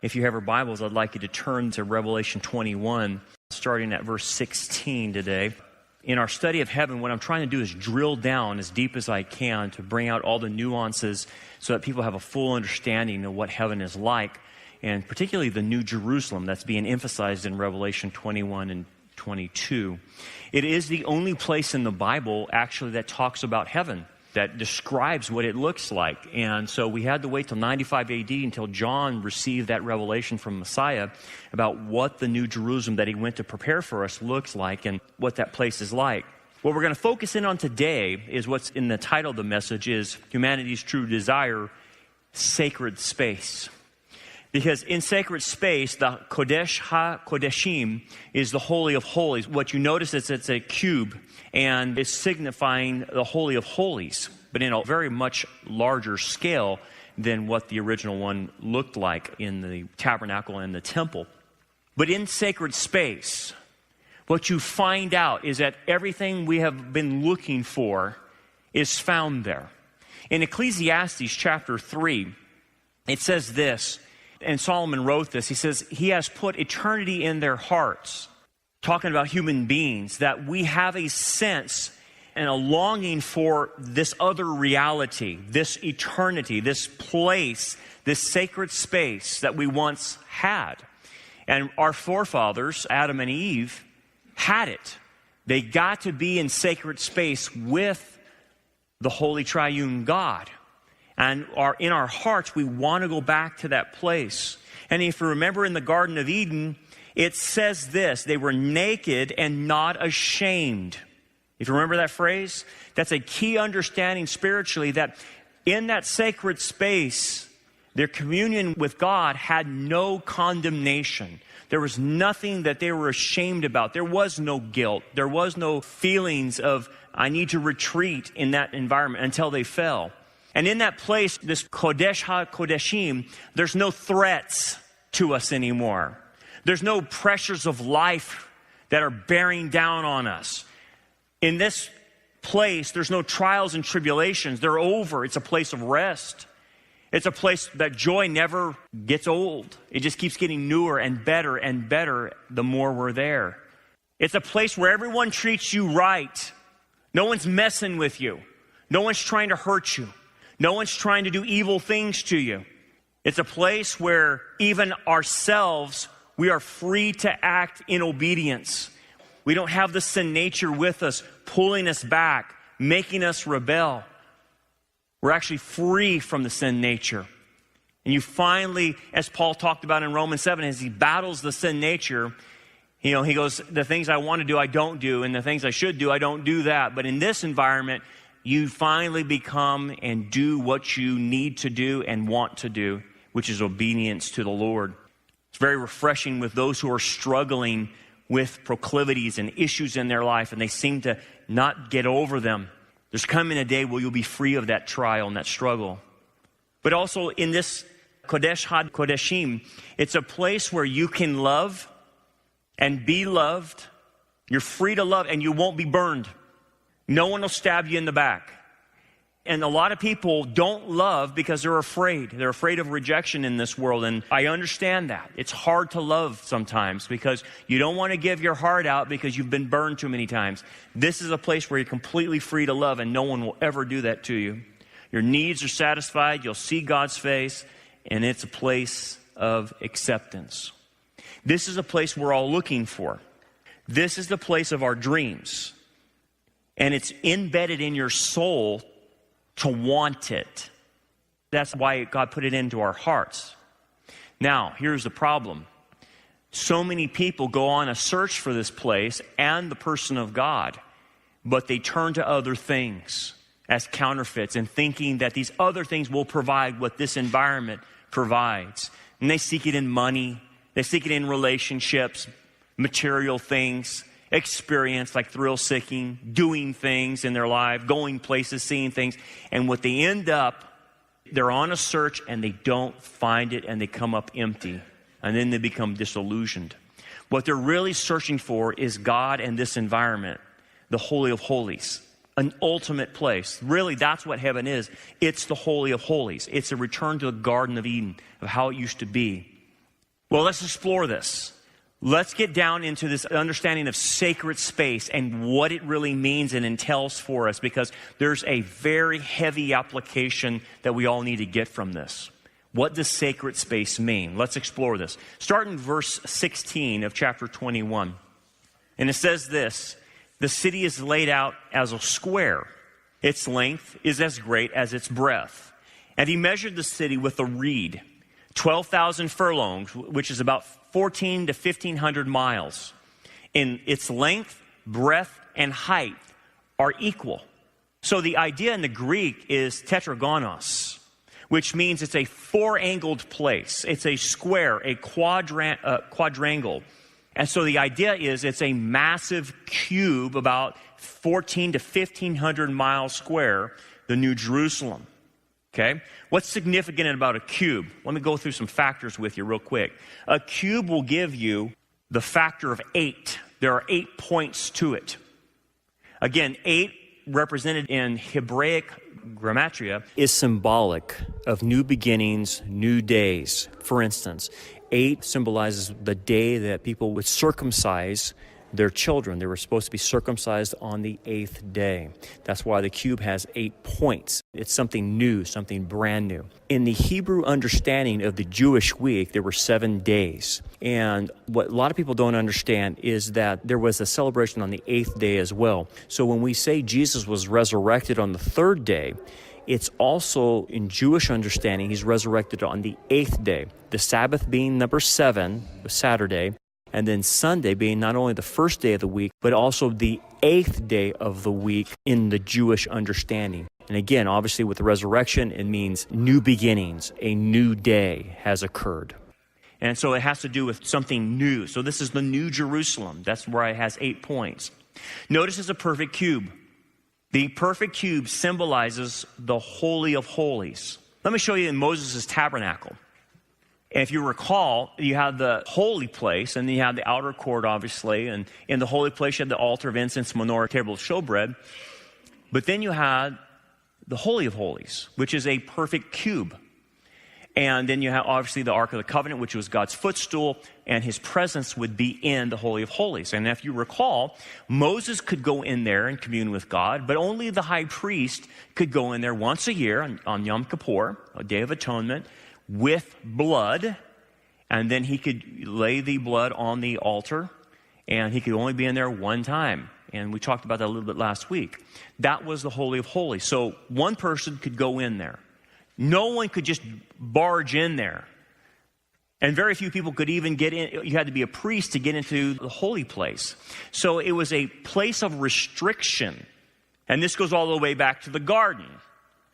If you have your Bibles, I'd like you to turn to Revelation 21, starting at verse 16 today. In our study of heaven, what I'm trying to do is drill down as deep as I can to bring out all the nuances so that people have a full understanding of what heaven is like, and particularly the New Jerusalem that's being emphasized in Revelation 21 and 22. It is the only place in the Bible, actually, that talks about heaven, that describes what it looks like. And so we had to wait till 95 AD until John received that revelation from Messiah about what the New Jerusalem that he went to prepare for us looks like and what that place is like. What we're going to focus in on today is what's in the title of the message is Humanity's True Desire, Sacred Space. Because in sacred space, the Kodesh, HaKodashim is the Holy of Holies. What you notice is it's a cube, and it's signifying the Holy of Holies, but in a very much larger scale than what the original one looked like in the tabernacle and the temple. But in sacred space, what you find out is that everything we have been looking for is found there. In Ecclesiastes chapter 3, it says this, and Solomon wrote this, he says, he has put eternity in their hearts, talking about human beings, that we have a sense and a longing for this other reality, this eternity, this place, this sacred space that we once had. And our forefathers, Adam and Eve, had it. They got to be in sacred space with the Holy Triune God. And in our hearts, we want to go back to that place. And if you remember in the Garden of Eden, it says this, they were naked and not ashamed. If you remember that phrase, that's a key understanding spiritually that in that sacred space, their communion with God had no condemnation. There was nothing that they were ashamed about. There was no guilt. There was no feelings of, I need to retreat in that environment until they fell. And in that place, this Kodesh HaKodashim, there's no threats to us anymore. There's no pressures of life that are bearing down on us. In this place, there's no trials and tribulations. They're over. It's a place of rest. It's a place that joy never gets old. It just keeps getting newer and better the more we're there. It's a place where everyone treats you right. No one's messing with you. No one's trying to hurt you. No one's trying to do evil things to you. It's a place where even ourselves, we are free to act in obedience. We don't have the sin nature with us, pulling us back, making us rebel. We're actually free from the sin nature. And you finally, as Paul talked about in Romans 7, as he battles the sin nature, he goes, the things I want to do, I don't do, and the things I should do, I don't do that. But in this environment, you finally become and do what you need to do and want to do, which is obedience to the Lord. It's very refreshing with those who are struggling with proclivities and issues in their life, and they seem to not get over them. There's coming a day where you'll be free of that trial and that struggle. But also in this Kodesh HaKodashim, it's a place where you can love and be loved. You're free to love, and you won't be burned. No one will stab you in the back. And a lot of people don't love because they're afraid. They're afraid of rejection in this world. And I understand that. It's hard to love sometimes because you don't want to give your heart out because you've been burned too many times. This is a place where you're completely free to love, and no one will ever do that to you. Your needs are satisfied. You'll see God's face, and it's a place of acceptance. This is a place we're all looking for. This is the place of our dreams. And it's embedded in your soul to want it. That's why God put it into our hearts. Now, here's the problem. So many people go on a search for this place and the person of God, but they turn to other things as counterfeits and thinking that these other things will provide what this environment provides. And they seek it in money. They seek it in relationships, material things, experience like thrill-seeking, doing things in their life, going places, seeing things. And what they end up, they're on a search and they don't find it and they come up empty. And then they become disillusioned. What they're really searching for is God and this environment, the Holy of Holies, an ultimate place. Really, that's what heaven is. It's the Holy of Holies. It's a return to the Garden of Eden, of how it used to be. Well, let's explore this. Let's get down into this understanding of sacred space and what it really means and entails for us, because there's a very heavy application that we all need to get from this. What does sacred space mean? Let's explore this. Start in verse 16 of chapter 21. And it says this: the city is laid out as a square. Its length is as great as its breadth. And he measured the city with a reed, 12,000 furlongs, which is about 1,400 to 1,500 miles. In its length, breadth, and height are equal. So the idea in the Greek is tetragonos, which means it's a four-angled place. It's a square, a quadrangle. And so the idea is it's a massive cube, about 1,400 to 1,500 miles square, the New Jerusalem. Okay? What's significant about a cube? Let me go through some factors with you real quick. A cube will give you the factor of 8. There are 8 points to it. Again, 8 represented in Hebraic grammatria is symbolic of new beginnings, new days. For instance, 8 symbolizes the day that people would circumcise their children. They were supposed to be circumcised on the 8th day. That's why the cube has 8 points. It's something new, something brand new. In the Hebrew understanding of the Jewish week, there were 7 days. And what a lot of people don't understand is that there was a celebration on the 8th day as well. So when we say Jesus was resurrected on the 3rd day, it's also, in Jewish understanding, he's resurrected on the 8th day. The Sabbath being number 7, Saturday, and then Sunday being not only the first day of the week, but also the 8th day of the week in the Jewish understanding. And again, obviously with the resurrection, it means new beginnings, a new day has occurred. And so it has to do with something new. So this is the New Jerusalem. That's where it has 8 points. Notice it's a perfect cube. The perfect cube symbolizes the Holy of Holies. Let me show you in Moses' tabernacle. And if you recall, you have the holy place, and you have the outer court, obviously. And in the holy place, you had the altar of incense, menorah, table of showbread. But then you had the Holy of Holies, which is a perfect cube. And then you have, obviously, the Ark of the Covenant, which was God's footstool, and his presence would be in the Holy of Holies. And if you recall, Moses could go in there and commune with God, but only the high priest could go in there once a year on Yom Kippur, a Day of Atonement, with blood, and then he could lay the blood on the altar, and he could only be in there one time. And we talked about that a little bit last week. That was the Holy of Holies. So one person could go in there. No one could just barge in there. And very few people could even get in. You had to be a priest to get into the holy place. So it was a place of restriction. And this goes all the way back to the garden.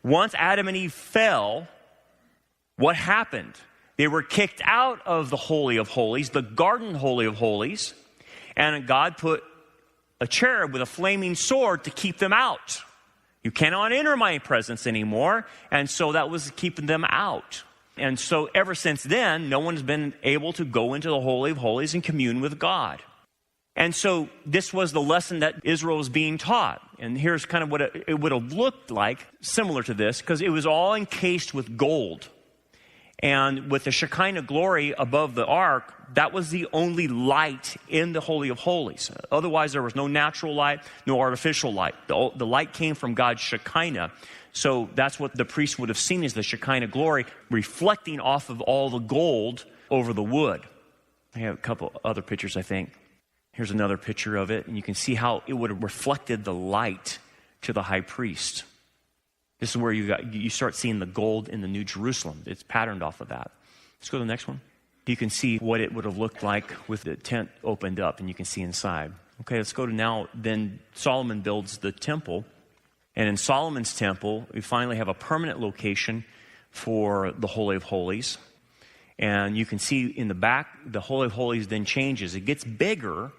Once Adam and Eve fell, what happened? They were kicked out of the Holy of Holies, the garden Holy of Holies, and God put a cherub with a flaming sword to keep them out. You cannot enter my presence anymore, and so that was keeping them out. And so ever since then, no one has been able to go into the Holy of Holies and commune with God. And so this was the lesson that Israel was being taught. And here's kind of what it would have looked like, similar to this, because it was all encased with gold. And with the Shekinah glory above the ark, that was the only light in the Holy of Holies. Otherwise, there was no natural light, no artificial light. The light came from God's Shekinah. So that's what the priest would have seen, as the Shekinah glory reflecting off of all the gold over the wood. I have a couple other pictures, I think. Here's another picture of it, and you can see how it would have reflected the light to the high priest. This is where you start seeing the gold in the New Jerusalem. It's patterned off of that. Let's go to the next one. You can see what it would have looked like with the tent opened up, and you can see inside. Okay, let's go to now. Then Solomon builds the temple. And in Solomon's temple, we finally have a permanent location for the Holy of Holies. And you can see in the back, the Holy of Holies then changes. It gets bigger,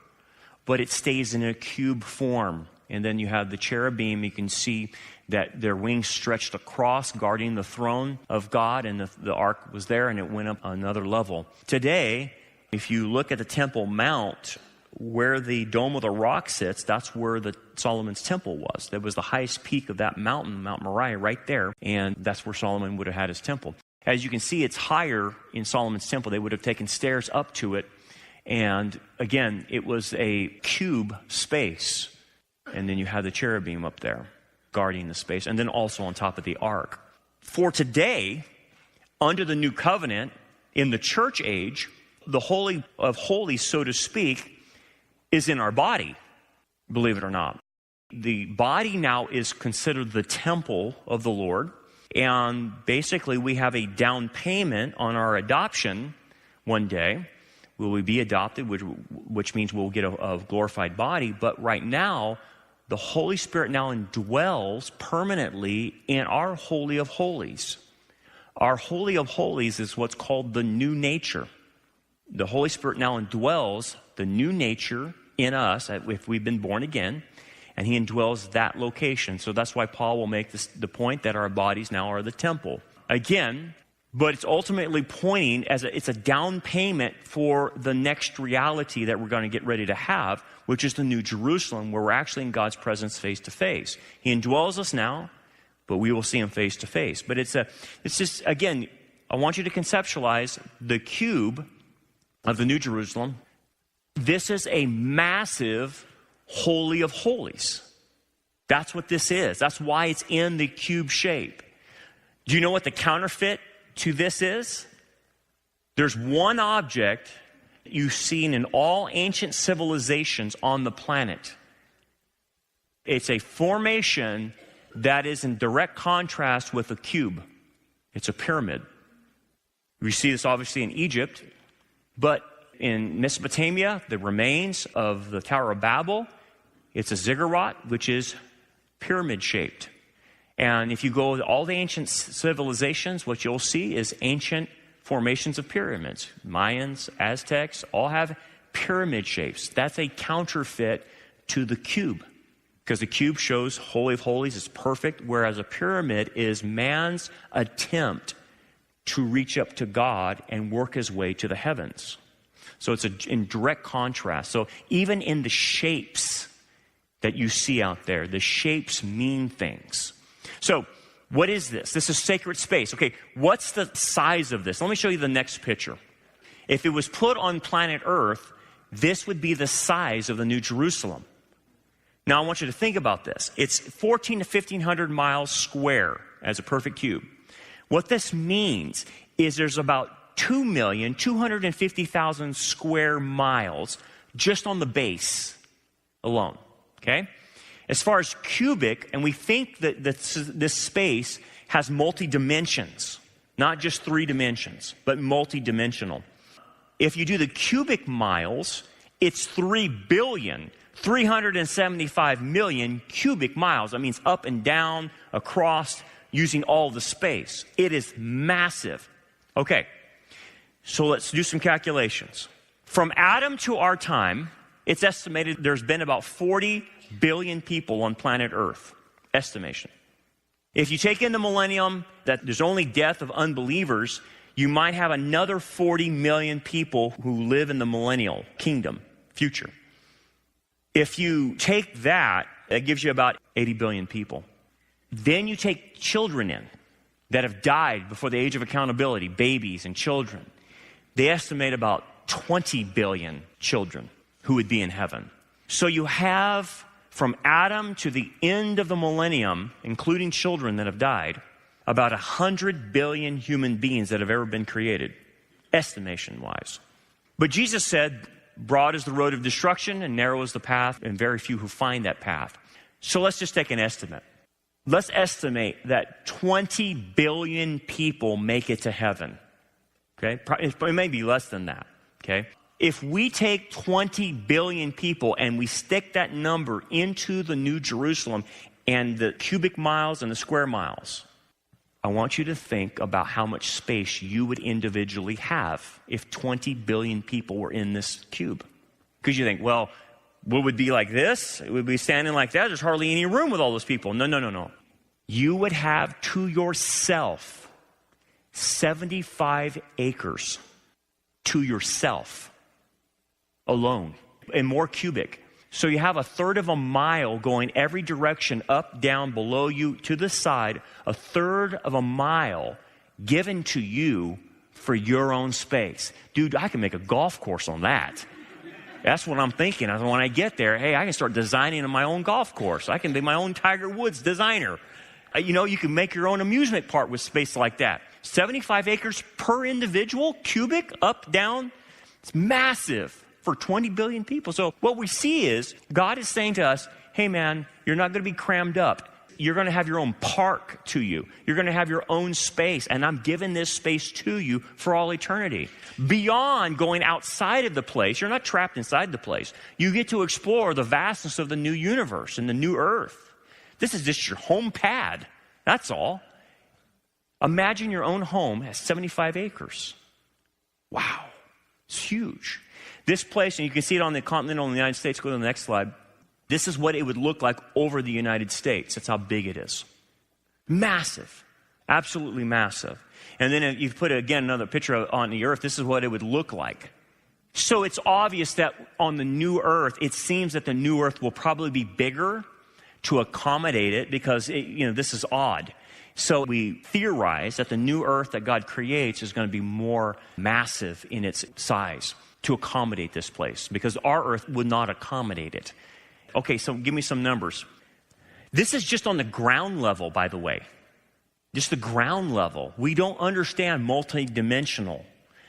but it stays in a cube form. And then you have the cherubim. You can see that their wings stretched across, guarding the throne of God, and the ark was there, and it went up another level. Today, if you look at the Temple Mount, where the Dome of the Rock sits, that's where the Solomon's temple was. That was the highest peak of that mountain, Mount Moriah, right there, and that's where Solomon would have had his temple. As you can see, it's higher in Solomon's temple. They would have taken stairs up to it. And again, it was a cube space. And then you have the cherubim up there guarding the space. And then also on top of the ark. For today, under the new covenant, in the church age, the Holy of Holies, so to speak, is in our body, believe it or not. The body now is considered the temple of the Lord. And basically, we have a down payment on our adoption one day. Will we be adopted, which means we'll get a glorified body. But right now, the Holy Spirit now indwells permanently in our Holy of Holies. Our Holy of Holies is what's called the new nature. The Holy Spirit now indwells the new nature in us if we've been born again. And he indwells that location. So that's why Paul will make the point that our bodies now are the temple. Again, but it's ultimately pointing it's a down payment for the next reality that we're going to get ready to have, which is the New Jerusalem, where we're actually in God's presence face to face. He indwells us now, but we will see him face to face. But it's just, again, I want you to conceptualize the cube of the New Jerusalem. This is a massive Holy of Holies. That's what this is. That's why it's in the cube shape. Do you know what the counterfeit to this is? There's one object you've seen in all ancient civilizations on the planet. It's a formation that is in direct contrast with a cube. It's a pyramid. We see this obviously in Egypt, but in Mesopotamia, the remains of the Tower of Babel, it's a ziggurat, which is pyramid-shaped. And if you go to all the ancient civilizations, what you'll see is ancient formations of pyramids. Mayans, Aztecs, all have pyramid shapes. That's a counterfeit to the cube, because the cube shows Holy of Holies is perfect, whereas a pyramid is man's attempt to reach up to God and work his way to the heavens. So it's in direct contrast. So even in the shapes that you see out there, the shapes mean things. So what is this? This is sacred space. Okay, what's the size of this? Let me show you the next picture. If it was put on planet Earth, this would be the size of the New Jerusalem. Now I want you to think about this. It's 1,400 to 1,500 miles square as a perfect cube. What this means is there's about 2,250,000 square miles just on the base alone. Okay? As far as cubic, and we think that this space has multi-dimensions, not just 3 dimensions, but multi-dimensional. If you do the cubic miles, it's 3,375,000,000 cubic miles. That means up and down, across, using all the space. It is massive. Okay, so let's do some calculations. From Adam to our time, it's estimated there's been about 40 billion people on planet Earth. Estimation. If you take in the millennium that there's only death of unbelievers, you might have another 40 million people who live in the millennial kingdom, future. If you take that, that gives you about 80 billion people. Then you take children in that have died before the age of accountability, babies and children. They estimate about 20 billion children who would be in heaven. So you have, from Adam to the end of the millennium, including children that have died, about 100 billion human beings that have ever been created, estimation-wise. But Jesus said, broad is the road of destruction and narrow is the path, and very few who find that path. So let's just take an estimate. Let's estimate that 20 billion people make it to heaven. Okay? It may be less than that. Okay? If we take 20 billion people and we stick that number into the New Jerusalem and the cubic miles and the square miles, I want you to think about how much space you would individually have if 20 billion people were in this cube. Because you think, well, what would be like this? It would be standing like that. There's hardly any room with all those people. No. You would have to yourself 75 acres to yourself alone, and more cubic. So you have 1/3 of a mile going every direction, up, down, below you, to the side. 1/3 of a mile given to you for your own space. Dude, I can make a golf course on that. That's what I'm thinking. When I get there, hey, I can start designing my own golf course. I can be my own Tiger Woods designer. You can make your own amusement park with space like that. 75 acres per individual, cubic, up, down. It's massive for 20 billion people. So what we see is God is saying to us, hey man, you're not going to be crammed up. You're going to have your own park to you. You're going to have your own space, and I'm giving this space to you for all eternity. Beyond going outside of the place, you're not trapped inside the place. You get to explore the vastness of the new universe and the new earth. This is just your home pad. That's all. Imagine your own home has 75 acres. Wow. It's huge. This place, and you can see it on the continental United States. Go to the next slide. This is what it would look like over the United States. That's how big it is. Massive. Absolutely massive. And then if you put, again, another picture on the earth, this is what it would look like. So it's obvious that on the new earth, it seems that the new earth will probably be bigger to accommodate it because, this is odd. So we theorize that the new earth that God creates is going to be more massive in its size to accommodate this place because our earth would not accommodate it. Okay, so give me some numbers. This is just on the ground level, by the way. Just the ground level. We don't understand multidimensional.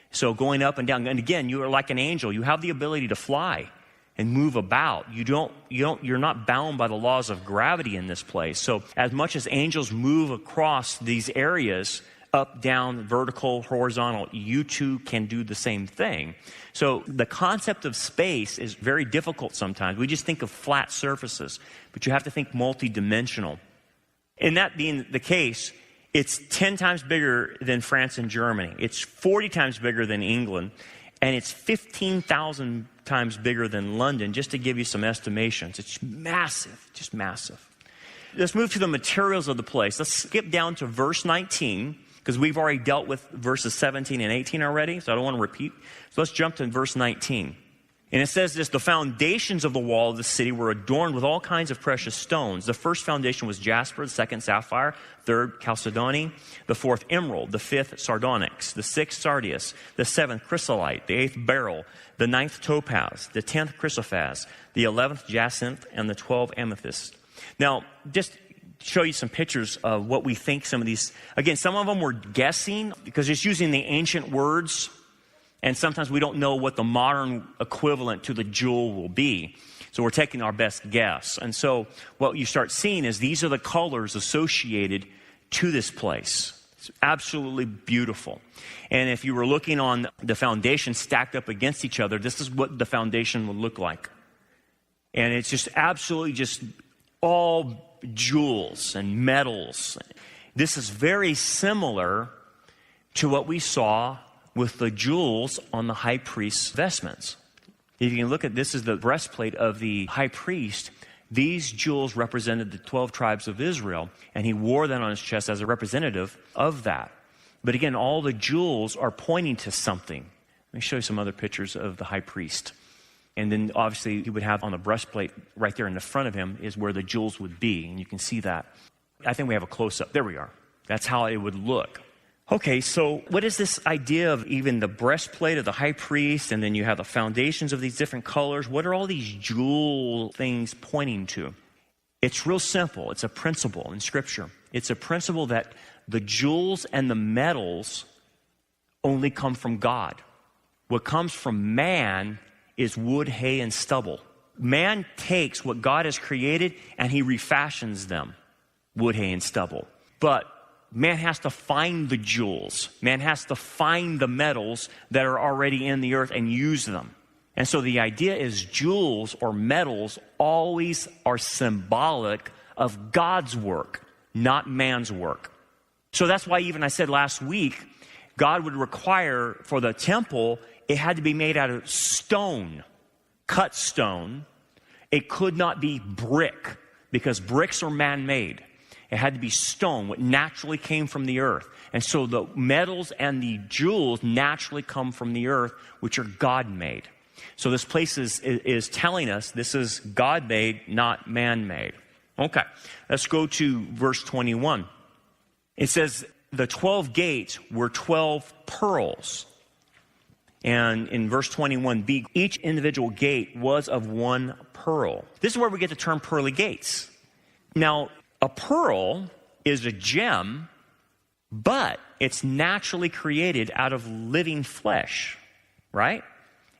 So going up and down, and again, you are like an angel. You have the ability to fly and move about. You're not bound by the laws of gravity in this place. So as much as angels move across these areas, up, down, vertical, horizontal, you too can do the same thing. So the concept of space is very difficult sometimes. We just think of flat surfaces, but you have to think multidimensional. And that being the case, it's 10 times bigger than France and Germany. It's 40 times bigger than England, and it's 15,000 times bigger than London, just to give you some estimations. It's massive, just massive. Let's move to the materials of the place. Let's skip down to verse 19, because we've already dealt with verses 17 and 18 already, so I don't want to repeat. So let's jump to verse 19. And it says this: the foundations of the wall of the city were adorned with all kinds of precious stones. The first foundation was jasper, the second sapphire, third chalcedony, the fourth emerald, the fifth sardonyx, the sixth sardius, the seventh chrysolite, the eighth beryl, the ninth topaz, the 10th chrysoprase, the 11th jacinth, and the 12th amethyst. Now, just show you some pictures of what we think some of these, again, some of them we're guessing because it's using the ancient words, and sometimes we don't know what the modern equivalent to the jewel will be. So we're taking our best guess. And so what you start seeing is these are the colors associated to this place. It's absolutely beautiful. And if you were looking on the foundation stacked up against each other, this is what the foundation would look like. And it's just absolutely just all jewels and metals. This is very similar to what we saw with the jewels on the high priest's vestments. If you can look at this, is the breastplate of the high priest. These jewels represented the 12 tribes of Israel, and he wore that on his chest as a representative of that. But again, all the jewels are pointing to something. Let me show you some other pictures of the high priest. And then obviously he would have on the breastplate right there in the front of him is where the jewels would be. And you can see that. I think we have a close-up. There we are. That's how it would look. Okay, so what is this idea of even the breastplate of the high priest, and then you have the foundations of these different colors? What are all these jewel things pointing to? It's real simple. It's a principle in Scripture. It's a principle that the jewels and the metals only come from God. What comes from man is wood, hay, and stubble. Man takes what God has created and he refashions them, wood, hay, and stubble. But man has to find the jewels. Man has to find the metals that are already in the earth and use them. And so the idea is jewels or metals always are symbolic of God's work, not man's work. So that's why even I said last week, God would require for the temple, it had to be made out of stone, cut stone. It could not be brick because bricks are man-made. It had to be stone, what naturally came from the earth. And so the metals and the jewels naturally come from the earth, which are God-made. So this place is telling us this is God-made, not man-made. Okay, let's go to verse 21. It says, the 12 gates were 12 pearls. And in verse 21b, each individual gate was of one pearl. This is where we get the term pearly gates. Now, a pearl is a gem, but it's naturally created out of living flesh, right?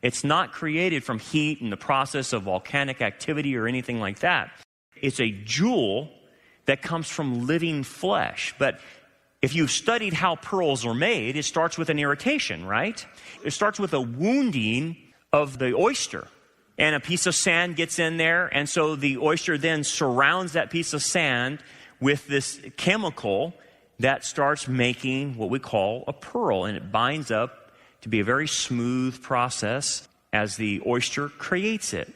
It's not created from heat and the process of volcanic activity or anything like that. It's a jewel that comes from living flesh. But if you've studied how pearls are made, it starts with an irritation, right? It starts with a wounding of the oyster. And a piece of sand gets in there, and so the oyster then surrounds that piece of sand with this chemical that starts making what we call a pearl. And it binds up to be a very smooth process as the oyster creates it.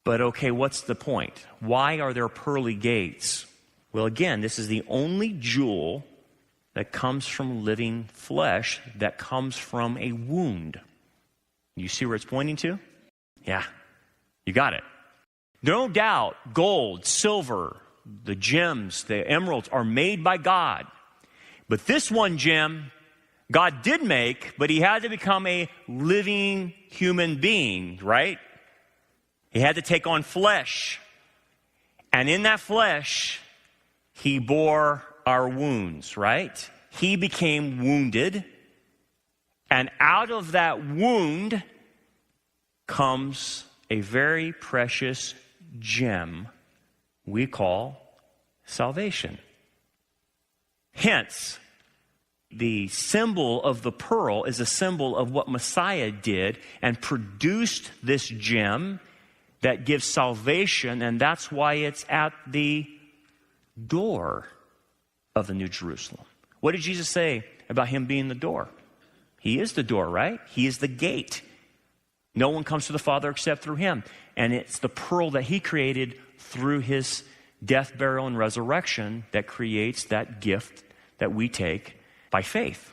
But okay, what's the point? Why are there pearly gates? Well, again, this is the only jewel that comes from living flesh, that comes from a wound. You see where it's pointing to? Yeah, you got it. No doubt, gold, silver, the gems, the emeralds are made by God. But this one gem, God did make, but he had to become a living human being, right? He had to take on flesh. And in that flesh, he bore our wounds, right? He became wounded. And out of that wound comes a very precious gem we call salvation. Hence, the symbol of the pearl is a symbol of what Messiah did and produced this gem that gives salvation, and that's why it's at the door of the New Jerusalem. What did Jesus say about him being the door? He is the door, right? He is the gate. No one comes to the Father except through him. And it's the pearl that he created through his death, burial, and resurrection that creates that gift that we take by faith.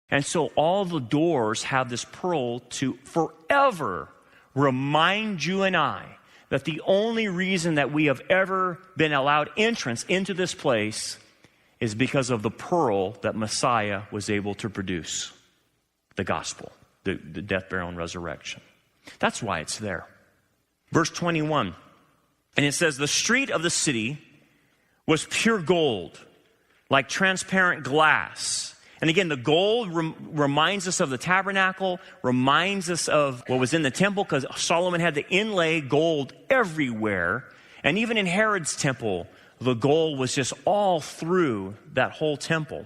And so all the doors have this pearl to forever remind you and I that the only reason that we have ever been allowed entrance into this place is because of the pearl that Messiah was able to produce, the gospel, the death, burial, and resurrection. That's why it's there. Verse 21, and it says, the street of the city was pure gold, like transparent glass. And again, the gold reminds us of the tabernacle, reminds us of what was in the temple, because Solomon had to inlay gold everywhere. And even in Herod's temple, the gold was just all through that whole temple.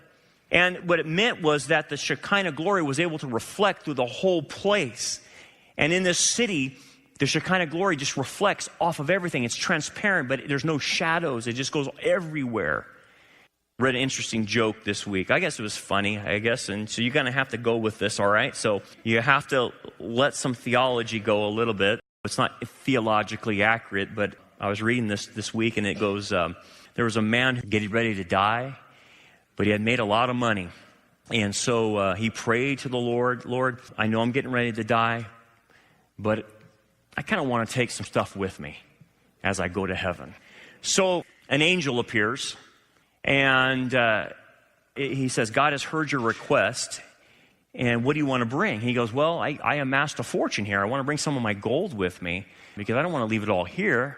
And what it meant was that the Shekinah glory was able to reflect through the whole place. And in this city, the Shekinah glory just reflects off of everything. It's transparent, but there's no shadows. It just goes everywhere. Read an interesting joke this week. I guess it was funny, and so you're going to have to go with this, all right? So you have to let some theology go a little bit. It's not theologically accurate, but I was reading this week, and it goes, there was a man getting ready to die, but he had made a lot of money. And so he prayed to the Lord, Lord, I know I'm getting ready to die, but I kind of want to take some stuff with me as I go to heaven. So an angel appears, and he says, God has heard your request, and what do you want to bring? He goes, well, I amassed a fortune here. I want to bring some of my gold with me because I don't want to leave it all here.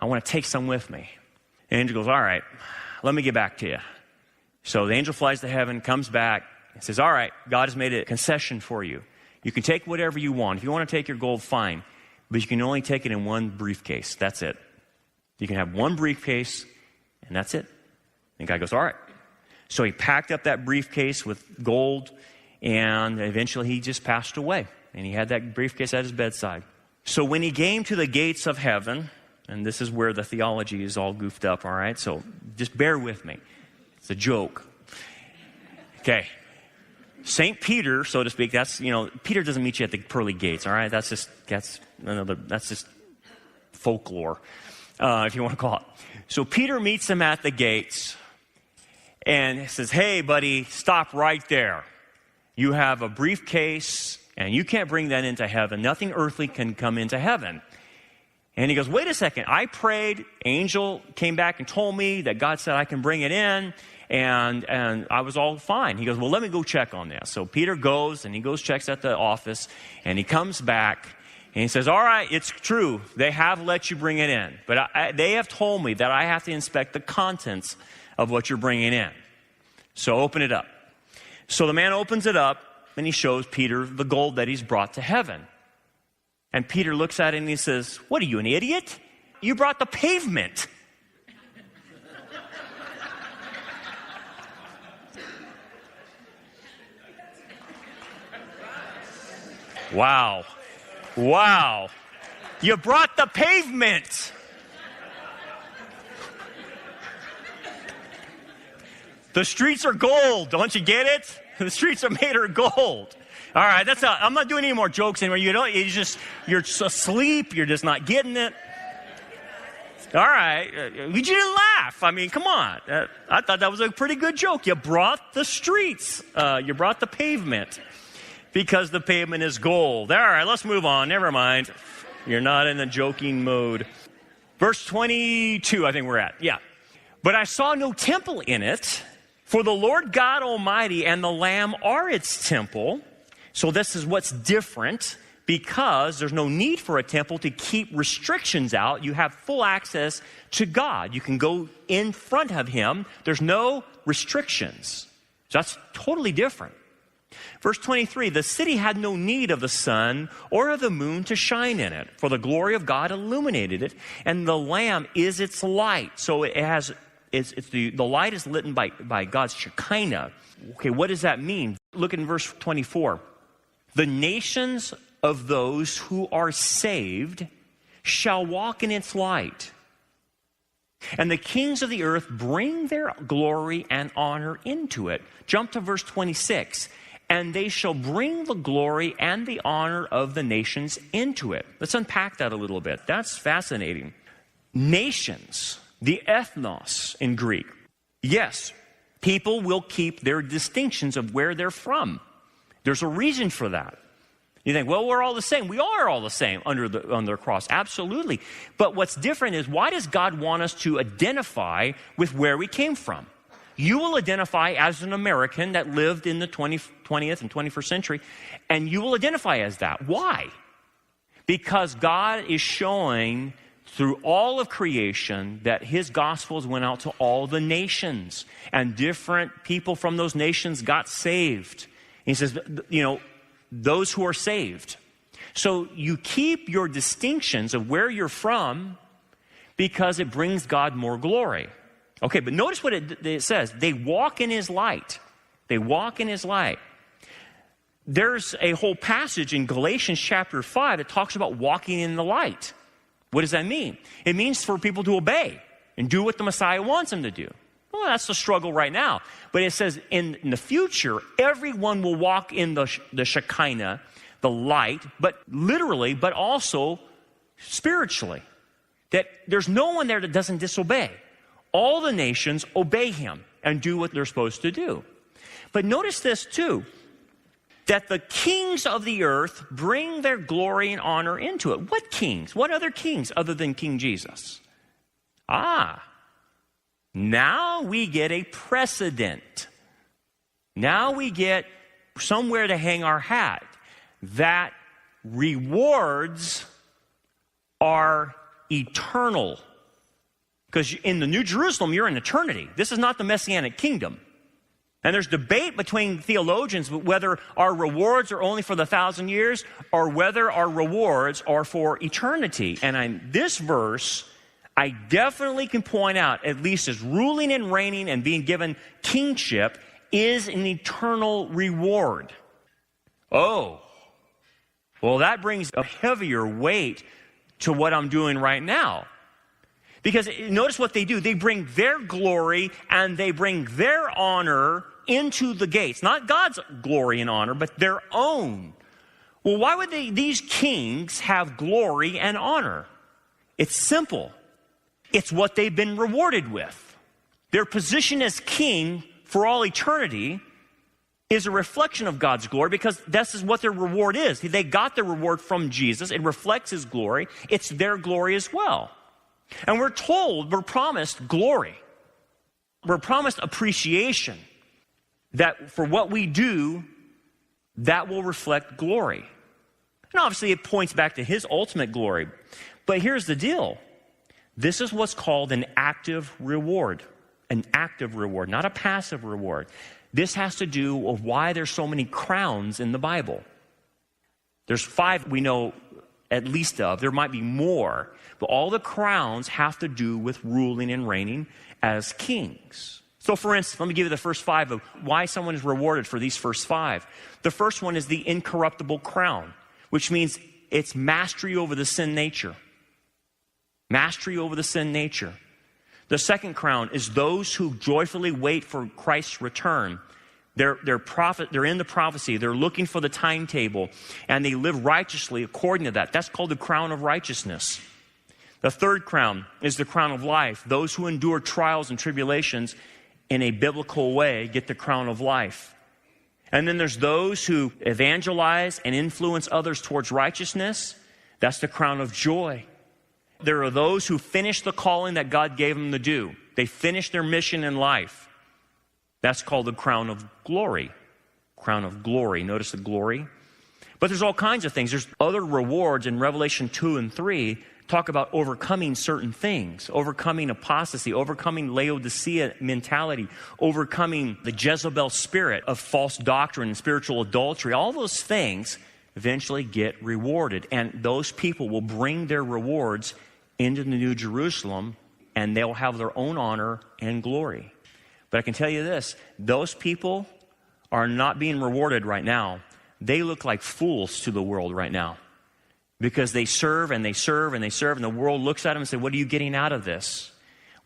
I want to take some with me. The angel goes, all right, let me get back to you. So the angel flies to heaven, comes back, and says, all right, God has made a concession for you. You can take whatever you want. If you want to take your gold, fine. But you can only take it in one briefcase. That's it. You can have one briefcase, and that's it. And the guy goes, all right. So he packed up that briefcase with gold, and eventually he just passed away. And he had that briefcase at his bedside. So when he came to the gates of heaven, and this is where the theology is all goofed up, all right? So just bear with me. It's a joke. Okay. St. Peter, so to speak, that's, Peter doesn't meet you at the pearly gates, all right? That's just folklore, if you want to call it. So Peter meets him at the gates and says, hey, buddy, stop right there. You have a briefcase and you can't bring that into heaven. Nothing earthly can come into heaven. And he goes, wait a second. I prayed. Angel came back and told me that God said I can bring it in. And I was all fine. He goes, well, let me go check on this. So Peter goes, and he goes, checks at the office, and he comes back, and he says, all right, it's true. They have let you bring it in. But they have told me that I have to inspect the contents of what you're bringing in. So open it up. So the man opens it up, and he shows Peter the gold that he's brought to heaven. And Peter looks at it, and he says, what are you, an idiot? You brought the pavement. Wow. Wow. You brought the pavement. The streets are gold. Don't you get it? The streets are made of gold. All right, I'm not doing any more jokes anymore. You're just asleep. You're just not getting it. All right. You didn't laugh. I mean, come on. I thought that was a pretty good joke. You brought the streets. You brought the pavement. Because the pavement is gold. All right, let's move on. Never mind. You're not in a joking mode. Verse 22, I think we're at. Yeah. But I saw no temple in it, for the Lord God Almighty and the Lamb are its temple. So this is what's different, because there's no need for a temple to keep restrictions out. You have full access to God. You can go in front of Him. There's no restrictions. So that's totally different. Verse 23, the city had no need of the sun or of the moon to shine in it, for the glory of God illuminated it, and the Lamb is its light. So the light is lit by God's Shekinah. Okay, what does that mean? Look in verse 24. The nations of those who are saved shall walk in its light, and the kings of the earth bring their glory and honor into it. Jump to verse 26. And they shall bring the glory and the honor of the nations into it. Let's unpack that a little bit. That's fascinating. Nations, the ethnos in Greek. Yes, people will keep their distinctions of where they're from. There's a reason for that. You think, well, we're all the same. We are all the same under the cross. Absolutely. But what's different is, why does God want us to identify with where we came from? You will identify as an American that lived in the 20th and 21st century, and you will identify as that. Why? Because God is showing through all of creation that His gospels went out to all the nations, and different people from those nations got saved. He says, those who are saved. So you keep your distinctions of where you're from because it brings God more glory. Okay, but notice what it says. They walk in His light. They walk in His light. There's a whole passage in Galatians chapter 5 that talks about walking in the light. What does that mean? It means for people to obey and do what the Messiah wants them to do. Well, that's the struggle right now. But it says in the future, everyone will walk in the Shekinah, the light, but literally, but also spiritually. That there's no one there that doesn't disobey. All the nations obey Him and do what they're supposed to do. But notice this too, that the kings of the earth bring their glory and honor into it. What kings? What other kings other than King Jesus? Now we get a precedent. Now we get somewhere to hang our hat. That rewards are eternal. Because in the New Jerusalem, you're in eternity. This is not the Messianic kingdom. And there's debate between theologians whether our rewards are only for the 1,000 years or whether our rewards are for eternity. And in this verse, I definitely can point out, at least as ruling and reigning and being given kingship is an eternal reward. Oh, well, that brings a heavier weight to what I'm doing right now. Because notice what they do. They bring their glory and they bring their honor into the gates. Not God's glory and honor, but their own. Well, why would these kings have glory and honor? It's simple. It's what they've been rewarded with. Their position as king for all eternity is a reflection of God's glory, because this is what their reward is. They got their reward from Jesus. It reflects His glory. It's their glory as well. And we're promised glory. We're promised appreciation, that for what we do, that will reflect glory. And obviously it points back to his ultimate glory. But here's the deal. This is what's called an active reward. An active reward, not a passive reward. This has to do with why there's so many crowns in the Bible. There's 5 we know at least of. There might be more. But all the crowns have to do with ruling and reigning as kings. So for instance, let me give you the first 5 of why someone is rewarded for these first 5. The first one is the incorruptible crown, which means it's mastery over the sin nature. Mastery over the sin nature. The second crown is those who joyfully wait for Christ's return. They're in the prophecy. They're looking for the timetable, and they live righteously according to that. That's called the crown of righteousness. The third crown is the crown of life. Those who endure trials and tribulations in a biblical way get the crown of life. And then there's those who evangelize and influence others towards righteousness. That's the crown of joy. There are those who finish the calling that God gave them to do. They finish their mission in life. That's called the crown of glory. Crown of glory. Notice the glory. But there's all kinds of things. There's other rewards in Revelation 2 and 3 talk about overcoming certain things, overcoming apostasy, overcoming Laodicea mentality, overcoming the Jezebel spirit of false doctrine and spiritual adultery. All those things eventually get rewarded, and those people will bring their rewards into the New Jerusalem, and they'll have their own honor and glory. But I can tell you this, those people are not being rewarded right now. They look like fools to the world right now, because they serve and they serve and they serve, and the world looks at them and says, what are you getting out of this?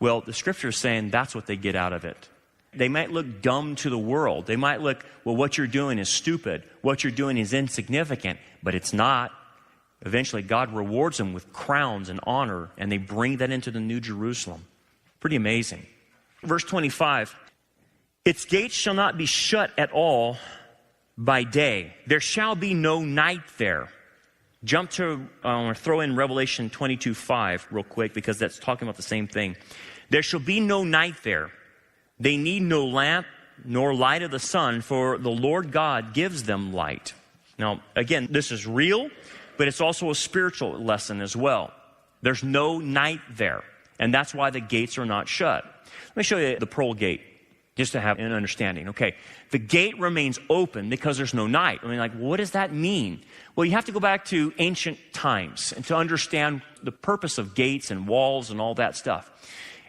Well, the scripture is saying that's what they get out of it. They might look dumb to the world. They might look, well, what you're doing is stupid. What you're doing is insignificant, but it's not. Eventually, God rewards them with crowns and honor, and they bring that into the New Jerusalem. Pretty amazing. Verse 25, its gates shall not be shut at all by day. There shall be no night there. Jump to, I want to throw in Revelation 22:5 real quick, because that's talking about the same thing. There shall be no night there. They need no lamp nor light of the sun, for the Lord God gives them light. Now, again, this is real, but it's also a spiritual lesson as well. There's no night there, and that's why the gates are not shut. Let me show you the pearl gate, just to have an understanding. Okay, the gate remains open because there's no night. I mean, like, what does that mean? Well, you have to go back to ancient times and to understand the purpose of gates and walls and all that stuff.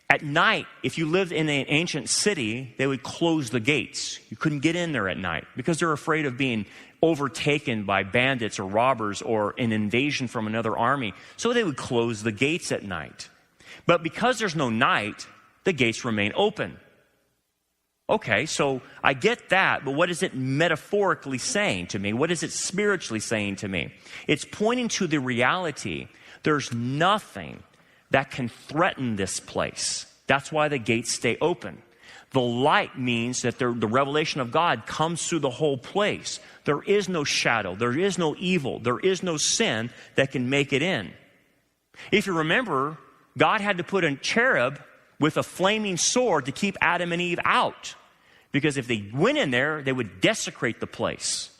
At night, if you lived in an ancient city, they would close the gates. You couldn't get in there at night because they're afraid of being overtaken by bandits or robbers or an invasion from another army. So they would close the gates at night. But because there's no night, the gates remain open. Okay, so I get that, but what is it metaphorically saying to me? What is it spiritually saying to me? It's pointing to the reality. There's nothing that can threaten this place. That's why the gates stay open. The light means that the revelation of God comes through the whole place. There is no shadow. There is no evil. There is no sin that can make it in. If you remember, God had to put a cherub with a flaming sword to keep Adam and Eve out. Because if they went in there, they would desecrate the place.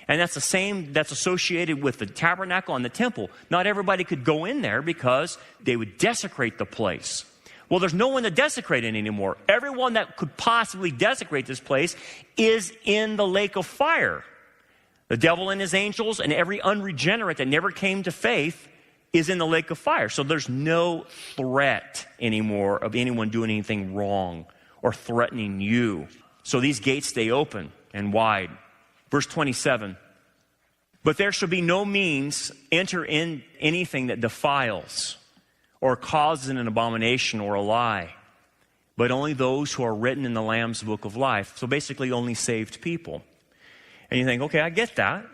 And that's the same that's associated with the tabernacle and the temple. Not everybody could go in there because they would desecrate the place. Well, there's no one to desecrate it anymore. Everyone that could possibly desecrate this place is in the lake of fire. The devil and his angels and every unregenerate that never came to faith is in the lake of fire. So there's no threat anymore of anyone doing anything wrong or threatening you. So these gates stay open and wide. Verse 27, but there shall be no means enter in anything that defiles or causes an abomination or a lie, but only those who are written in the Lamb's book of life. So basically only saved people. And you think, okay, I get that.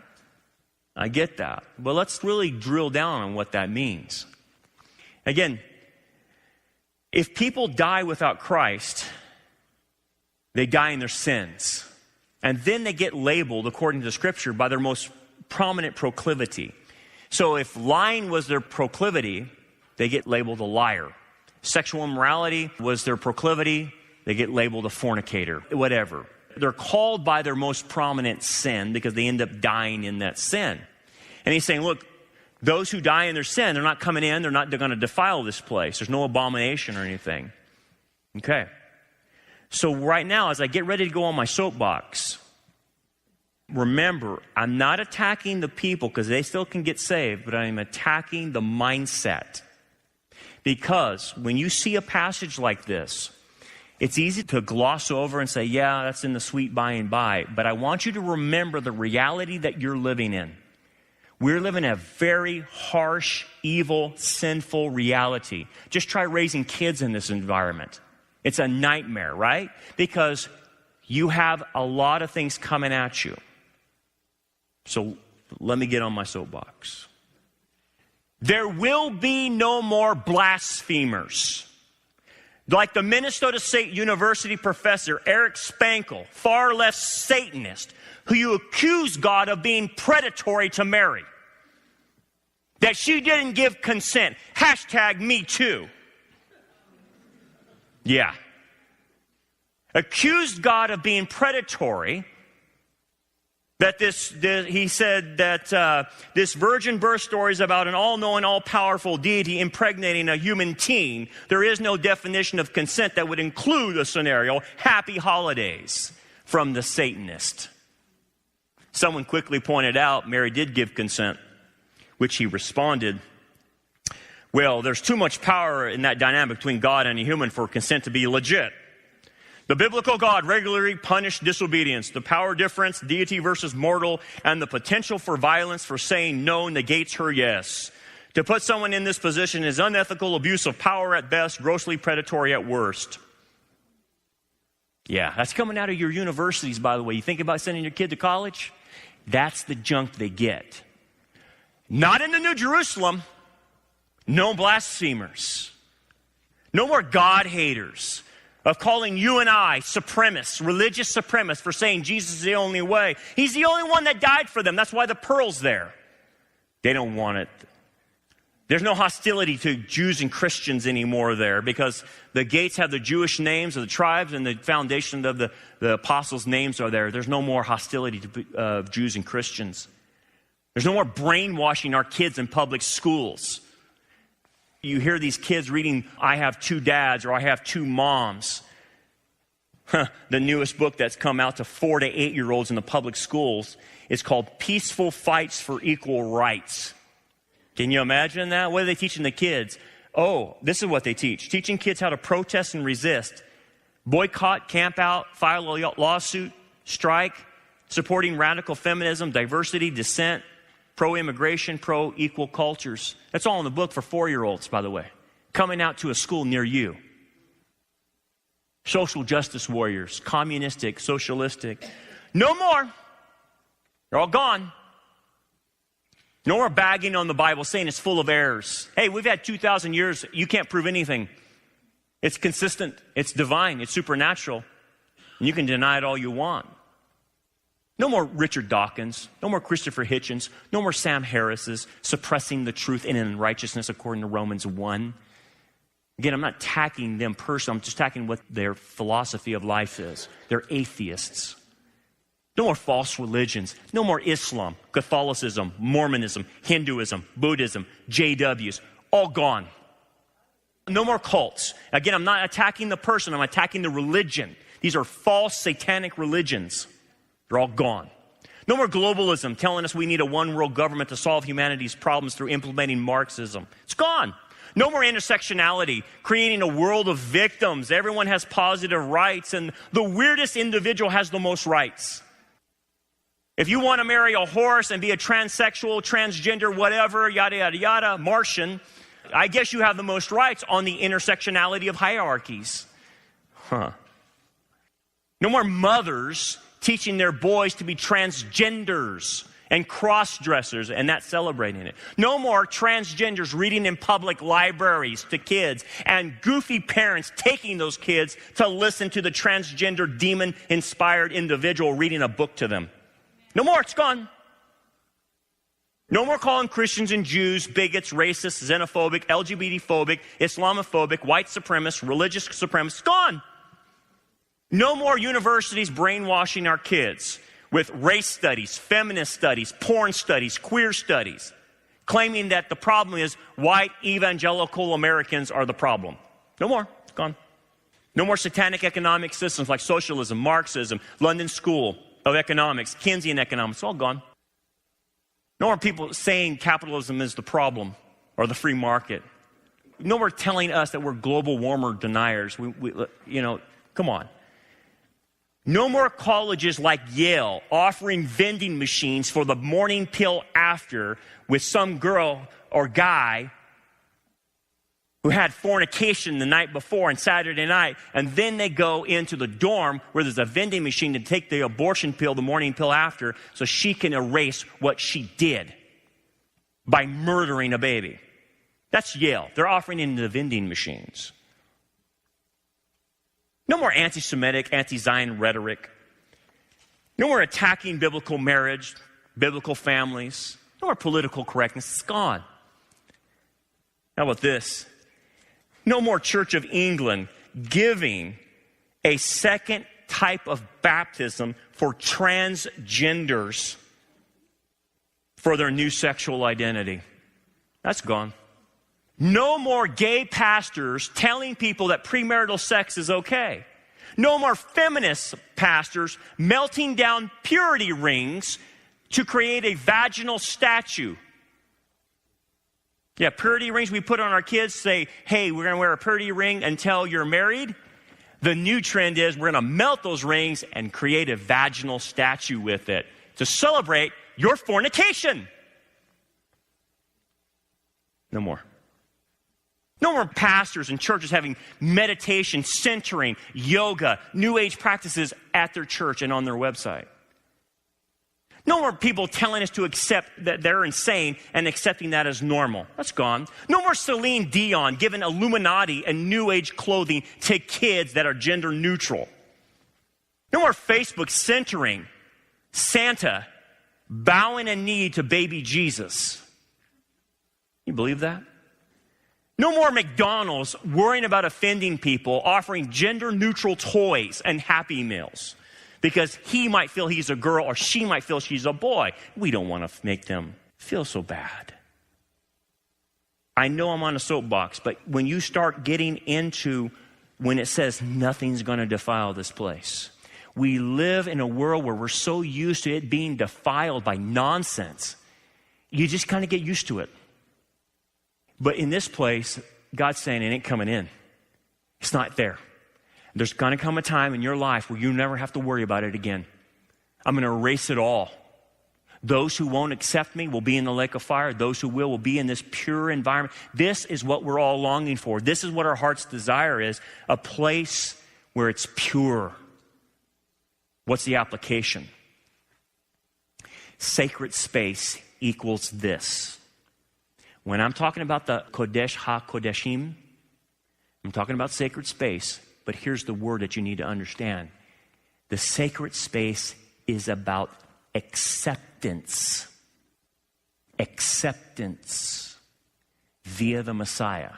I get that. But let's really drill down on what that means. Again, if people die without Christ, they die in their sins. And then they get labeled, according to the scripture, by their most prominent proclivity. So if lying was their proclivity, they get labeled a liar. Sexual immorality was their proclivity, they get labeled a fornicator, whatever. They're called by their most prominent sin because they end up dying in that sin. And he's saying, look, those who die in their sin, they're not coming in, they're going to defile this place. There's no abomination or anything. Okay. So right now, as I get ready to go on my soapbox, remember, I'm not attacking the people because they still can get saved, but I'm attacking the mindset. Because when you see a passage like this, it's easy to gloss over and say, yeah, that's in the sweet by and by. But I want you to remember the reality that you're living in. We're living in a very harsh, evil, sinful reality. Just try raising kids in this environment. It's a nightmare, right? Because you have a lot of things coming at you. So let me get on my soapbox. There will be no more blasphemers. Like the Minnesota State University professor, Eric Spankel, far left Satanist, who you accuse God of being predatory to Mary. That she didn't give consent. Hashtag me too. Yeah. Accused God of being predatory. That he said that this virgin birth story is about an all-knowing, all-powerful deity impregnating a human teen. There is no definition of consent that would include a scenario. Happy holidays from the Satanist. Someone quickly pointed out Mary did give consent, which he responded, well, there's too much power in that dynamic between God and a human for consent to be legit. The biblical God regularly punished disobedience. The power difference, deity versus mortal, and the potential for violence for saying no negates her yes. To put someone in this position is unethical, abuse of power at best, grossly predatory at worst. Yeah, that's coming out of your universities, by the way. You think about sending your kid to college? That's the junk they get. Not in the New Jerusalem. No blasphemers. No more God haters. Of calling you and I supremacists, religious supremacists, for saying Jesus is the only way. He's the only one that died for them. That's why the pearl's there. They don't want it. There's no hostility to Jews and Christians anymore there because the gates have the Jewish names of the tribes and the foundation of the apostles' names are there. There's no more hostility to Jews and Christians. There's no more brainwashing our kids in public schools. You hear these kids reading, I have two dads or I have two moms. The newest book that's come out to 4 to 8-year-olds in the public schools is called Peaceful Fights for Equal Rights. Can you imagine that? What are they teaching the kids? Oh, this is what they teach. Teaching kids how to protest and resist. Boycott, camp out, file a lawsuit, strike, supporting radical feminism, diversity, dissent, pro-immigration, pro-equal cultures. That's all in the book for 4-year-olds, by the way. Coming out to a school near you. Social justice warriors, communistic, socialistic. No more. They're all gone. No more bagging on the Bible, saying it's full of errors. Hey, we've had 2,000 years. You can't prove anything. It's consistent. It's divine. It's supernatural. And you can deny it all you want. No more Richard Dawkins. No more Christopher Hitchens. No more Sam Harris's suppressing the truth in unrighteousness according to Romans 1. Again, I'm not attacking them personally. I'm just attacking what their philosophy of life is. They're atheists. No more false religions. No more Islam, Catholicism, Mormonism, Hinduism, Buddhism, JWs. All gone. No more cults. Again, I'm not attacking the person. I'm attacking the religion. These are false satanic religions. They're all gone. No more globalism telling us we need a one world government to solve humanity's problems through implementing Marxism. It's gone. No more intersectionality, creating a world of victims. Everyone has positive rights, and the weirdest individual has the most rights. If you want to marry a horse and be a transsexual, transgender, whatever, yada, yada, yada, Martian, I guess you have the most rights on the intersectionality of hierarchies. No more mothers teaching their boys to be transgenders and cross-dressers and not celebrating it. No more transgenders reading in public libraries to kids and goofy parents taking those kids to listen to the transgender demon-inspired individual reading a book to them. No more, it's gone. No more calling Christians and Jews bigots, racist, xenophobic, LGBT-phobic, Islamophobic, white supremacist, religious supremacist. It's gone. No more universities brainwashing our kids with race studies, feminist studies, porn studies, queer studies, claiming that the problem is white evangelical Americans are the problem. No more. It's gone. No more satanic economic systems like socialism, Marxism, London School of Economics, Keynesian economics. It's all gone. No more people saying capitalism is the problem or the free market. No more telling us that we're global warmer deniers. Come on. No more colleges like Yale offering vending machines for the morning pill after with some girl or guy who had fornication the night before and Saturday night, and then they go into the dorm where there's a vending machine to take the abortion pill, the morning pill after, so she can erase what she did by murdering a baby. That's Yale. They're offering in the vending machines. No more anti-Semitic, anti-Zion rhetoric. No more attacking biblical marriage, biblical families. No more political correctness. It's gone. How about this? No more Church of England giving a second type of baptism for transgenders for their new sexual identity. That's gone. No more gay pastors telling people that premarital sex is okay. No more feminist pastors melting down purity rings to create a vaginal statue. Yeah, purity rings we put on our kids say, hey, we're going to wear a purity ring until you're married. The new trend is we're going to melt those rings and create a vaginal statue with it to celebrate your fornication. No more. No more pastors and churches having meditation, centering, yoga, New Age practices at their church and on their website. No more people telling us to accept that they're insane and accepting that as normal. That's gone. No more Celine Dion giving Illuminati and New Age clothing to kids that are gender neutral. No more Facebook centering Santa bowing a knee to baby Jesus. You believe that? No more McDonald's worrying about offending people, offering gender-neutral toys and Happy Meals because he might feel he's a girl or she might feel she's a boy. We don't want to make them feel so bad. I know I'm on a soapbox, but when you start getting into when it says nothing's going to defile this place, we live in a world where we're so used to it being defiled by nonsense. You just kind of get used to it. But in this place, God's saying it ain't coming in. It's not there. There's going to come a time in your life where you never have to worry about it again. I'm going to erase it all. Those who won't accept me will be in the lake of fire. Those who will be in this pure environment. This is what we're all longing for. This is what our heart's desire is, a place where it's pure. What's the application? Sacred space equals this. When I'm talking about the Kodesh, HaKodashim, I'm talking about sacred space, but here's the word that you need to understand. The sacred space is about acceptance. Acceptance via the Messiah.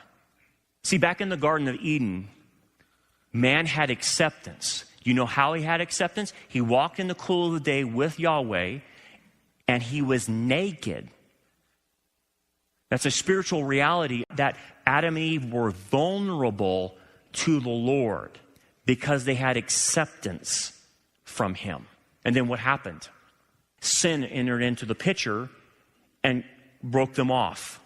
See, back in the Garden of Eden, man had acceptance. You know how he had acceptance? He walked in the cool of the day with Yahweh, and he was naked. That's a spiritual reality that Adam and Eve were vulnerable to the Lord because they had acceptance from him. And then what happened? Sin entered into the picture and broke them off.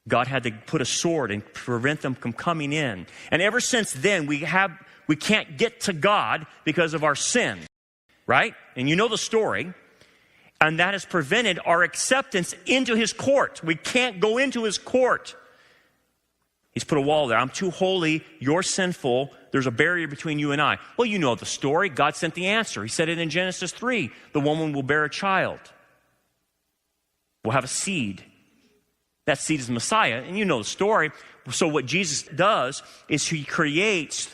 God had to put a sword and prevent them from coming in. And ever since then, we can't get to God because of our sin, right? And you know the story. And that has prevented our acceptance into his court. We can't go into his court. He's put a wall there. I'm too holy. You're sinful. There's a barrier between you and I. Well, you know the story. God sent the answer. He said it in Genesis 3. The woman will bear a child. We'll have a seed. That seed is the Messiah. And you know the story. So what Jesus does is he creates,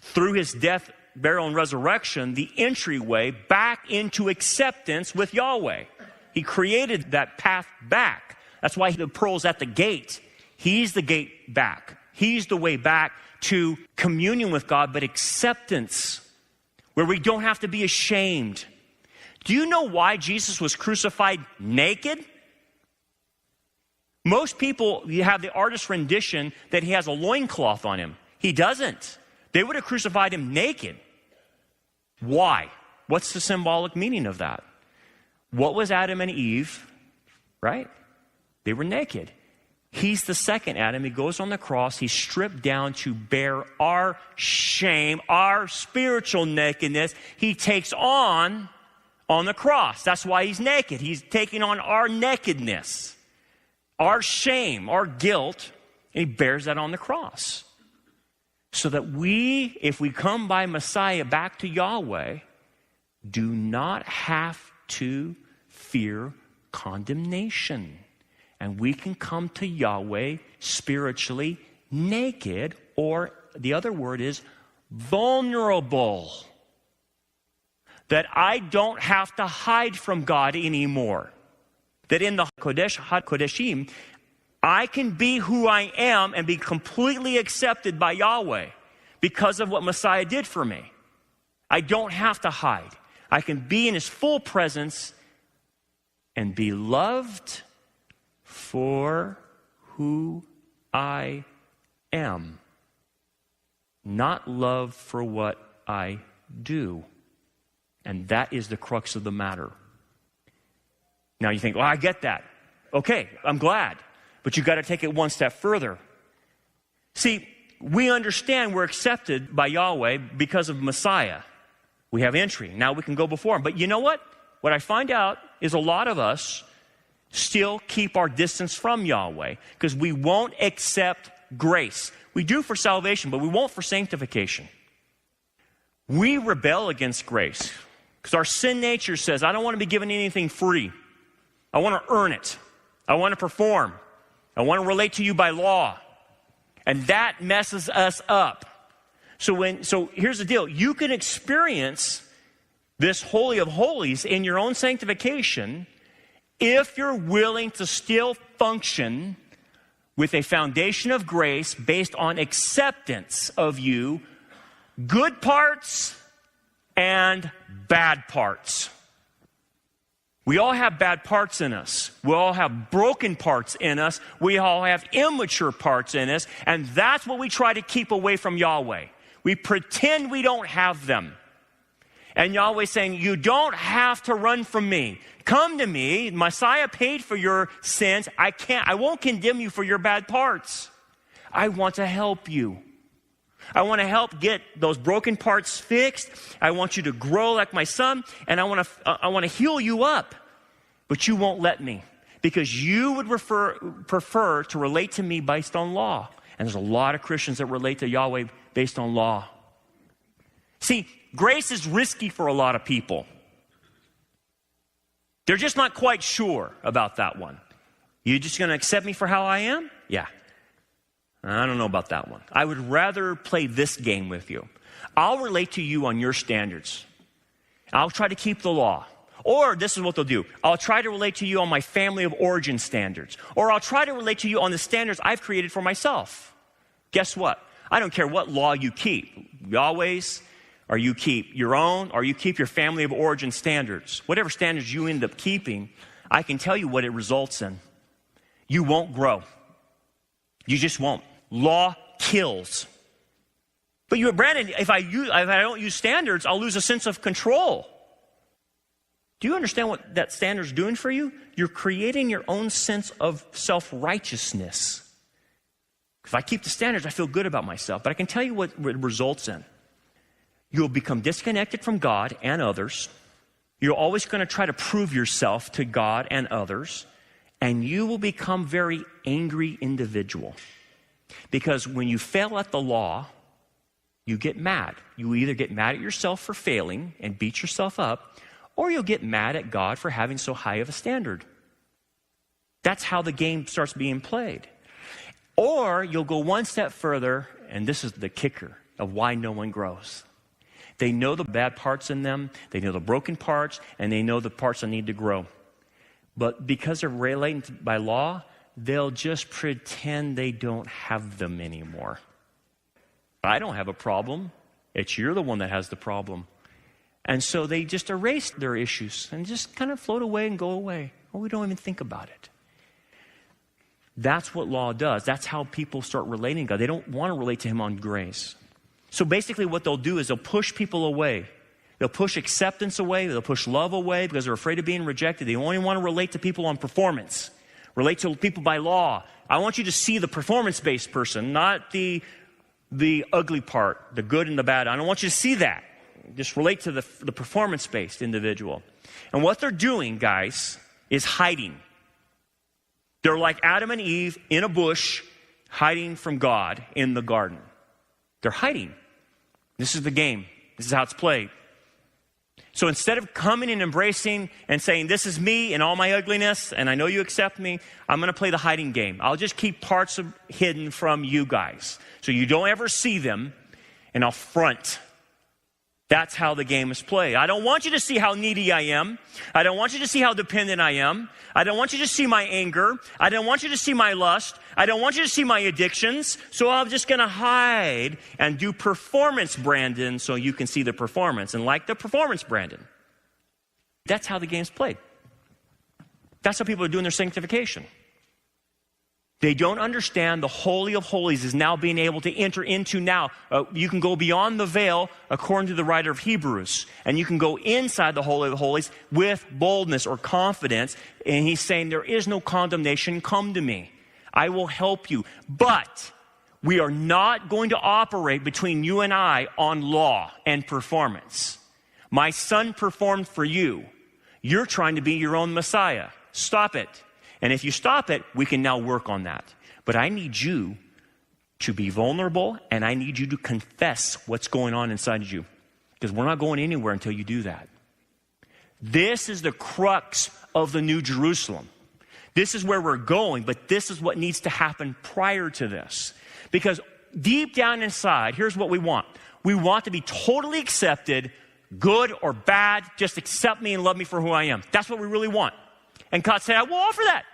through his death, burial, and resurrection, the entryway back into acceptance with Yahweh. He created that path back. That's why the pearl's at the gate. He's the gate back. He's the way back to communion with God, but acceptance where we don't have to be ashamed. Do you know why Jesus was crucified naked? Most people, you have the artist's rendition that he has a loincloth on him. He doesn't. They would have crucified him naked. Why? What's the symbolic meaning of that? What was Adam and Eve, right? They were naked. He's the second Adam. He goes on the cross. He's stripped down to bear our shame, our spiritual nakedness. He takes on the cross. That's why he's naked. He's taking on our nakedness, our shame, our guilt, and he bears that on the cross. So that we, if we come by Messiah back to Yahweh, do not have to fear condemnation. And we can come to Yahweh spiritually naked, or the other word is vulnerable. That I don't have to hide from God anymore. That in the Kodesh, HaKodashim, I can be who I am and be completely accepted by Yahweh because of what Messiah did for me. I don't have to hide. I can be in his full presence and be loved for who I am, not loved for what I do. And that is the crux of the matter. Now you think, well, I get that. Okay, I'm glad. But you got to take it one step further. See, we understand we're accepted by Yahweh because of Messiah. We have entry. Now we can go before him. But you know what? What I find out is a lot of us still keep our distance from Yahweh because we won't accept grace. We do for salvation, but we won't for sanctification. We rebel against grace because our sin nature says, I don't want to be given anything free. I want to earn it. I want to perform. I want to relate to you by law. And that messes us up. So here's the deal. You can experience this Holy of Holies in your own sanctification if you're willing to still function with a foundation of grace based on acceptance of you, good parts and bad parts. We all have bad parts in us. We all have broken parts in us. We all have immature parts in us. And that's what we try to keep away from Yahweh. We pretend we don't have them. And Yahweh's saying, you don't have to run from me. Come to me. Messiah paid for your sins. I won't condemn you for your bad parts. I want to help you. I want to help get those broken parts fixed. I want you to grow like my son, and I want to heal you up. But you won't let me because you would prefer to relate to me based on law. And there's a lot of Christians that relate to Yahweh based on law. See, grace is risky for a lot of people. They're just not quite sure about that one. You just going to accept me for how I am? Yeah. I don't know about that one. I would rather play this game with you. I'll relate to you on your standards. I'll try to keep the law. Or this is what they'll do. I'll try to relate to you on my family of origin standards. Or I'll try to relate to you on the standards I've created for myself. Guess what? I don't care what law you keep. Yahweh's, or you keep your own, or you keep your family of origin standards. Whatever standards you end up keeping, I can tell you what it results in. You won't grow. You just won't. Law kills. But Brandon, if I don't use standards, I'll lose a sense of control. Do you understand what that standard's doing for you? You're creating your own sense of self-righteousness. If I keep the standards, I feel good about myself. But I can tell you what it results in. You'll become disconnected from God and others. You're always going to try to prove yourself to God and others. And you will become a very angry individual. Because when you fail at the law, you get mad. You either get mad at yourself for failing and beat yourself up, or you'll get mad at God for having so high of a standard. That's how the game starts being played. Or you'll go one step further, and this is the kicker of why no one grows. They know the bad parts in them, they know the broken parts, and they know the parts that need to grow. But because they're relating by law, they'll just pretend they don't have them anymore. I don't have a problem. You're the one that has the problem. And so they just erase their issues and just kind of float away and go away. Well, we don't even think about it. That's what law does. That's how people start relating to God. They don't want to relate to him on grace. So basically what they'll do is they'll push people away. They'll push acceptance away. They'll push love away because they're afraid of being rejected. They only want to relate to people on performance. Relate to people by law. I want you to see the performance-based person, not the ugly part, the good and the bad. I don't want you to see that. Just relate to the performance-based individual. And what they're doing, guys, is hiding. They're like Adam and Eve in a bush, hiding from God in the garden. They're hiding. This is the game. This is how it's played. So instead of coming and embracing and saying, this is me and all my ugliness, and I know you accept me, I'm going to play the hiding game. I'll just keep parts hidden from you guys so you don't ever see them, and I'll front. That's how the game is played. I don't want you to see how needy I am. I don't want you to see how dependent I am. I don't want you to see my anger. I don't want you to see my lust. I don't want you to see my addictions. So I'm just going to hide and do performance Brandon so you can see the performance and like the performance Brandon. That's how the game's played. That's how people are doing their sanctification. They don't understand the Holy of Holies is now being able to enter into now. You can go beyond the veil, according to the writer of Hebrews, and you can go inside the Holy of Holies with boldness or confidence. And he's saying, there is no condemnation. Come to me. I will help you. But we are not going to operate between you and I on law and performance. My son performed for you. You're trying to be your own Messiah. Stop it. And if you stop it, we can now work on that. But I need you to be vulnerable, and I need you to confess what's going on inside you. Because we're not going anywhere until you do that. This is the crux of the New Jerusalem. This is where we're going, but this is what needs to happen prior to this. Because deep down inside, here's what we want. We want to be totally accepted, good or bad, just accept me and love me for who I am. That's what we really want. And God said, I will offer that.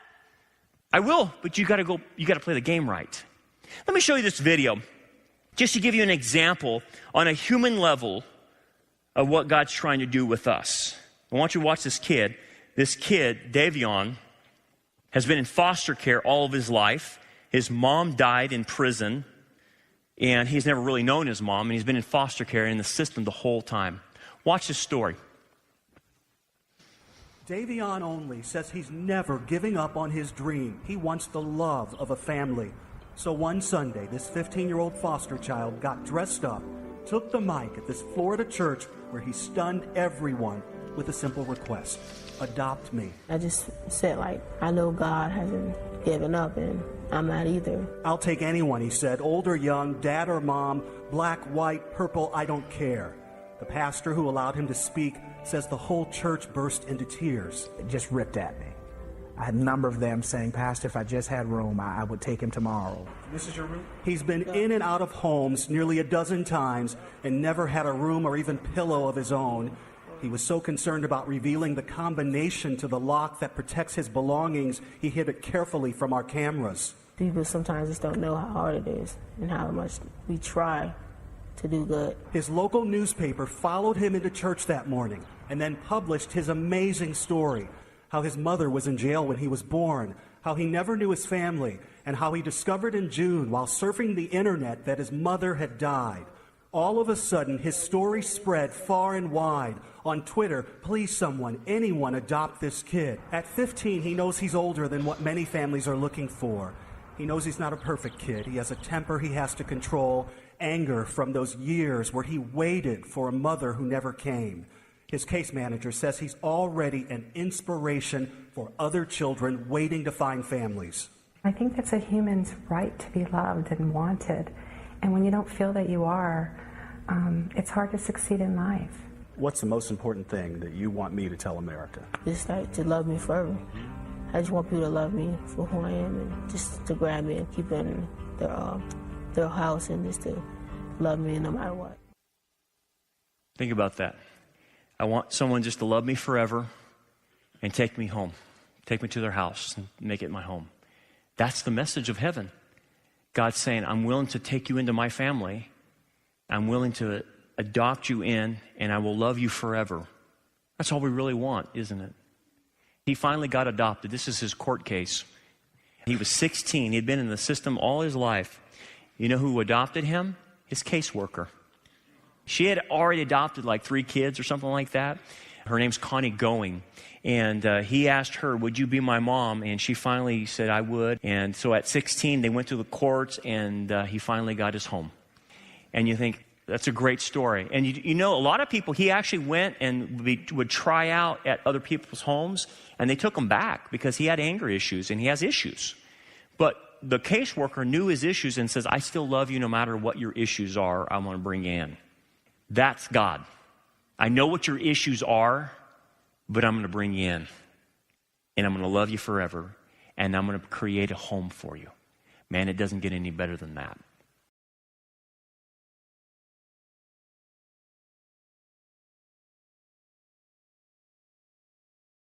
I will, but you got to play the game right. Let me show you this video, just to give you an example on a human level of what God's trying to do with us. I want you to watch this kid. This kid, Davion, has been in foster care all of his life. His mom died in prison, and he's never really known his mom, and he's been in foster care in the system the whole time. Watch this story. Davion only says he's never giving up on his dream. He wants the love of a family. So one Sunday, this 15-year-old foster child got dressed up, took the mic at this Florida church where he stunned everyone with a simple request: adopt me. I just said, I know God hasn't given up, and I'm not either. I'll take anyone, he said, old or young, dad or mom, black, white, purple, I don't care. The pastor who allowed him to speak says the whole church burst into tears. It just ripped at me. I had a number of them saying, Pastor, if I just had room, I would take him tomorrow. This is your room? He's been in and out of homes nearly a dozen times and never had a room or even pillow of his own. He was so concerned about revealing the combination to the lock that protects his belongings, he hid it carefully from our cameras. People sometimes just don't know how hard it is and how much we try to do good. His local newspaper followed him into church that morning and then published his amazing story, how his mother was in jail when he was born, how he never knew his family, and how he discovered in June while surfing the internet that his mother had died. All of a sudden, his story spread far and wide. On Twitter, please someone, anyone adopt this kid. At 15, he knows he's older than what many families are looking for. He knows he's not a perfect kid. He has a temper he has to control, anger from those years where he waited for a mother who never came. His case manager says he's already an inspiration for other children waiting to find families. I think that's a human's right to be loved and wanted. And when you don't feel that you are, it's hard to succeed in life. What's the most important thing that you want me to tell America? Just to love me forever. I just want people to love me for who I am and just to grab me and keep me in their house and just to love me no matter what. Think about that. I want someone just to love me forever and take me home. Take me to their house and make it my home. That's the message of heaven. God's saying, I'm willing to take you into my family. I'm willing to adopt you in, and I will love you forever. That's all we really want, isn't it? He finally got adopted. This is his court case. He was 16. He had been in the system all his life. You know who adopted him? His caseworker. She had already adopted like 3 kids or something like that. Her name's Connie Going. And he asked her, would you be my mom? And she finally said, I would. And so at 16, they went to the courts, and he finally got his home. And you think, that's a great story. And you know, a lot of people, he actually went and would try out at other people's homes, and they took him back because he had anger issues, and he has issues. But the caseworker knew his issues and says, I still love you no matter what your issues are, I want to bring you in. That's God. I know what your issues are, but I'm going to bring you in. And I'm going to love you forever. And I'm going to create a home for you. Man, it doesn't get any better than that.